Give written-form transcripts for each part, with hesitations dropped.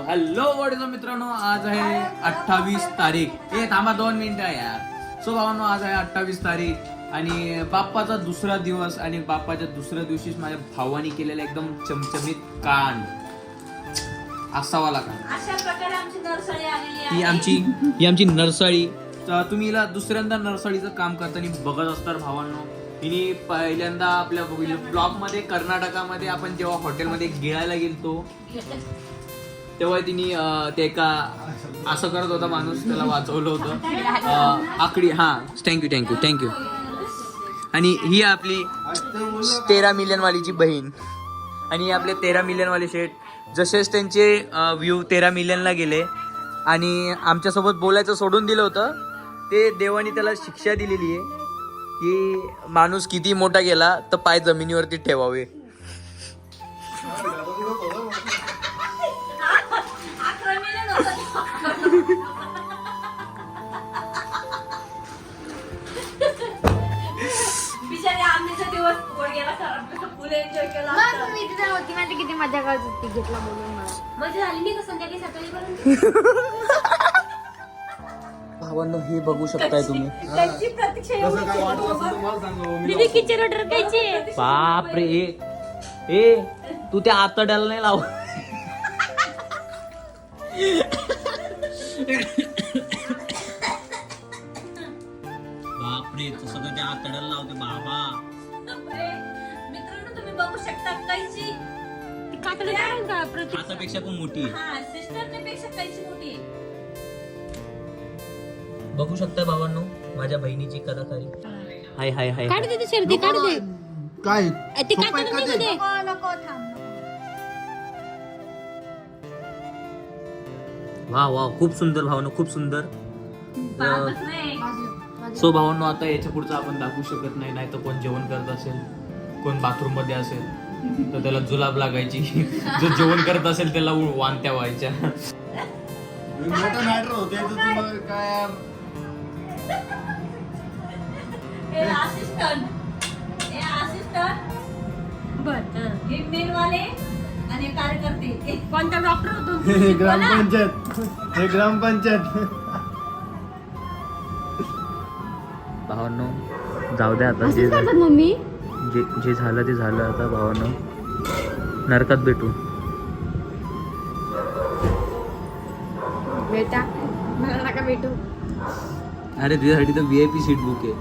Hello वडील मित्रांनो, आज आहे 28 तारीख. हे थांबा 2 मिनिटं यार. सो भावांनो, आज आहे 28 तारीख आणि बाप्पाचा दुसरा दिवस. आणि बाप्पाच्या दुसऱ्या दिवशीच माझ्या भावानी केलेला एकदम चमचमीत कान असावाला कान. अशा प्रकारे आमची नर्सरी आलेली आहे. ही आमची नर्सरी. तर तुम्ही हिला दुसऱ्यांदा नर्सरीचं काम करताना बघत असणार भावांनो. हिने पहिल्यांदा आपल्या ब्लॉग मध्ये कर्नाटकामध्ये आपण जेव्हा हॉटेलमध्ये गिळायला गेलतो तेव्हा तिने ते का असं करत होता माणूस, त्याला वाचवलं होतं आकडी. हा, थँक्यू. आणि ही आपली 13 मिलियन वालीची बहीण आणि आपले 13 मिलियन वाले शेठ. जसेच त्यांचे व्ह्यू 13 मिलियनला गेले आणि आमच्यासोबत बोलायचं सोडून दिलं होतं, ते देवाने त्याला शिक्षा दिलेली आहे की माणूस किती मोठा गेला तर पाय जमिनीवरती ठेवावे. बिचारे आंब्याचा दिवस गोड गेला, खराब फुल एन्जॉय केला. मी तिथे होती, माझी किती मजा करत होती. घेतला बोलून मला मजा झाली नाही का संध्याकाळी सकाळी भावांनो, हे बघू शकताय तुम्ही. त्यांची प्रतीक्षा एवढी किचन ऑर्डर करायची. बाप रे, ए तू त्या आतड्याला नाही लाव. बापरे, तू सगळं त्या आतड्याला लावते बाबा. मित्रांनो, तुम्ही बघू शकता कैची हातापेक्षा पण मोठी आहे. हा, सिस्टरने पेक्षा कैची मोठी आहे. बघू शकताय भावांनो माझ्या बहिणीची कलाकारी. हाय हाय हाय. काढ दे शर्दी, काढ दे. काय ते काढ दे. नको थांब. वा वा, खूप सुंदर भावांनो, खूप सुंदर. बाबच नाही. सो भावांनो, आता याच्या पुढचं आपण दाखवू शकत नाही. नाही तर कोण जेवण करत असेल, कोण बाथरूम मध्ये असेल तर त्याला जुलाब लागायची. जो जेवण करत असेल त्याला वांत्या व्हायच्या. मोठा मॅटर होते तर तुम्हाला काय यार. हे असिस्टंट बर, हे मेन वाले आणि कार्यकर्ते. कोणता डॉक्टर होतो? हे ग्रामपंचायत भावांनो, जाऊ द्या आता. मम्मी जे झालं ते झालं. आता भावांनो, नरकात भेटू. बेटा मला नका भेटू. अरे तुझ्यासाठी तर VIP सीट बुक आहे.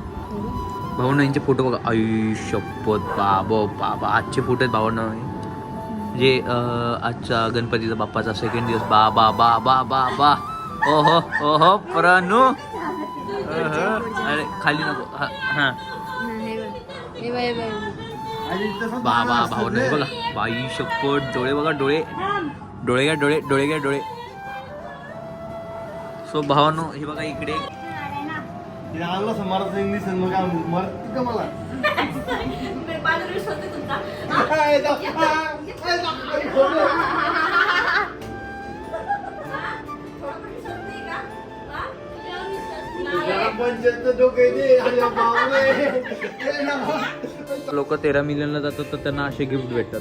भावांनो, यांचे फोटो बघा. आई शपथ, बाबा आजचे फोटो आहेत भावांनो. जे आजचा गणपतीचा बाप्पाचा सेकंड दिवस. बा ओहो प्रनू. अरे खाली नको. हा बाबा भावांनो, हे बघा. बाई शपथ, डोळे बघा, डोळे घ्या. सो भावांनो, हे बघा इकडे. समोर इंग्लिश मराठी का मला बाजूला होते तुमचा. लोक 13 मिलियनला जातात तर त्यांना असे गिफ्ट भेटतात.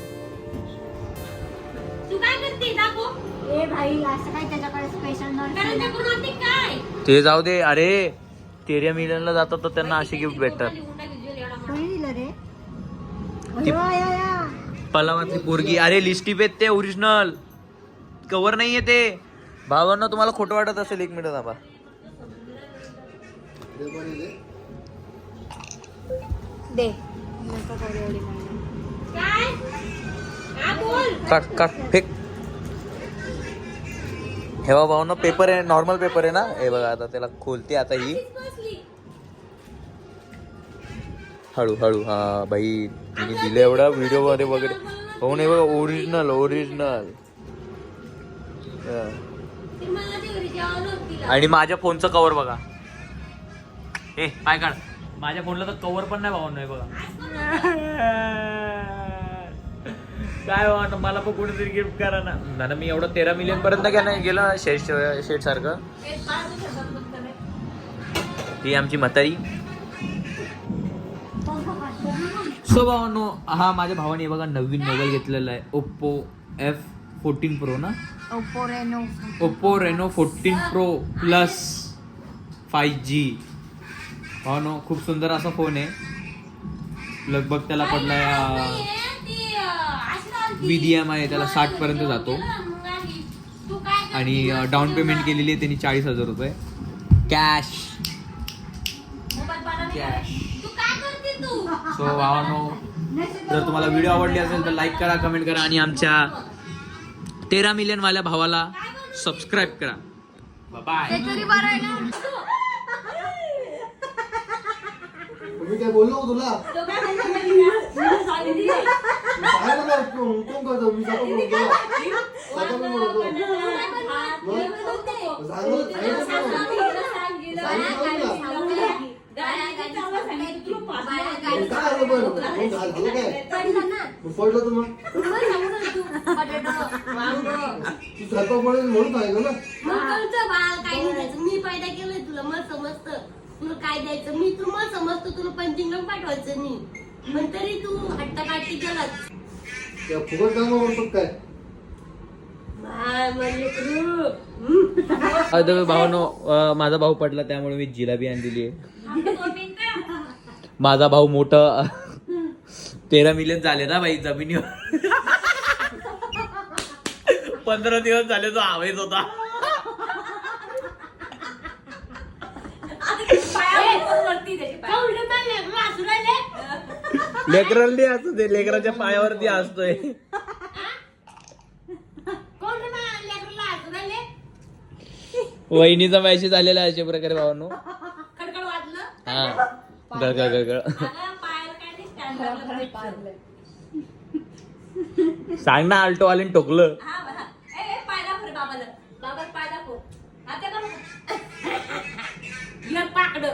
तू काय करते दाखव. ए भाई, असं काय त्याच्याकडे स्पेशल कारण ते कोण होते काय? ते जाऊ दे. अरे 13 मिलियनला जातात तर त्यांना असे गिफ्ट भेटतात. कोणी दिलं रे? ती पलावातली पोरगी. अरे लिस्टिप आहेत ते, ओरिजिनल कव्हर नाहीये ते. भावांनो, तुम्हाला खोटं वाटत असेल, 1 मिनिट थांबा. दे. काय? हा बोल. काट फेक. हे बघा भावांनो, पेपर आहे, नॉर्मल पेपर आहे ना. हे बघा, आता त्याला खोलते. आता ही हळू. हा भाई, तिने दिलं एवढा व्हिडिओ मध्ये वगैरे. हो नाही बघा, ओरिजिनल. आणि माझ्या फोनचं कव्हर बघा. ए पाय काढ. माझ्या फोनला तर कव्हर पण नाही भावांनो. बघा काय भावांनो, मला पण कोणीतरी गिफ्ट करा ना. मी एवढं 13 मिलियन पर्यंत काय नाही गेलं शेट सारखं. ही आमची म्हातारी. सो भावांनो, हा माझ्या भावाने बघा नवीन मोबाईल घेतलेला आहे. ओप्पो F14 Pro ना. Oppo Reno 14 pro plus 5G भावनो खूप सुंदर असा फोन आहे. लगभग त्याला पडलाय VDMI त्याला 60 पर्यंत जातो आणि डाऊन पेमेंट केलेली आहे त्यांनी 40,000 रुपये कॅश. सो भावानो जर तुम्हाला व्हिडिओ आवडली असेल तर लाईक करा, कमेंट करा आणि आमच्या 13 मिलियन वाल्या भावाला सबस्क्राईब करा. बाय. मी काय बोललो का तुला सांगायला काय कोण करतो मी सगळं बोलतो पडलं तू मग तू स्वयंपाक पडेल म्हणून सांगितलं ना. मी पैदा केलंय तुला मला समजतं. तुला काय द्यायचं मी तुम्हाला समजतो. तुला पंचिंग पाठवायचं नाही पण तरी तू हट्टाकाठी केलास. त्या फुकट काम म्हणतो काय भावानो माझा भाऊ पडला त्यामुळे मी जिलाबी आणलेली आहे. माझा भाऊ मोठं 13 मिलियन झाले ना बाई जमिनीवर. 15 दिवस झाले तो हवेच होता. लेकरांनी असू दे लेकराच्या पायावरती असतोय. वहिनीचा मेसेज आलेला आहे अशा प्रकारे भावांनो. खडखड वाजलं हा गळगळ गळगळ सांग ना आल्टो आले टोकलं. पाकड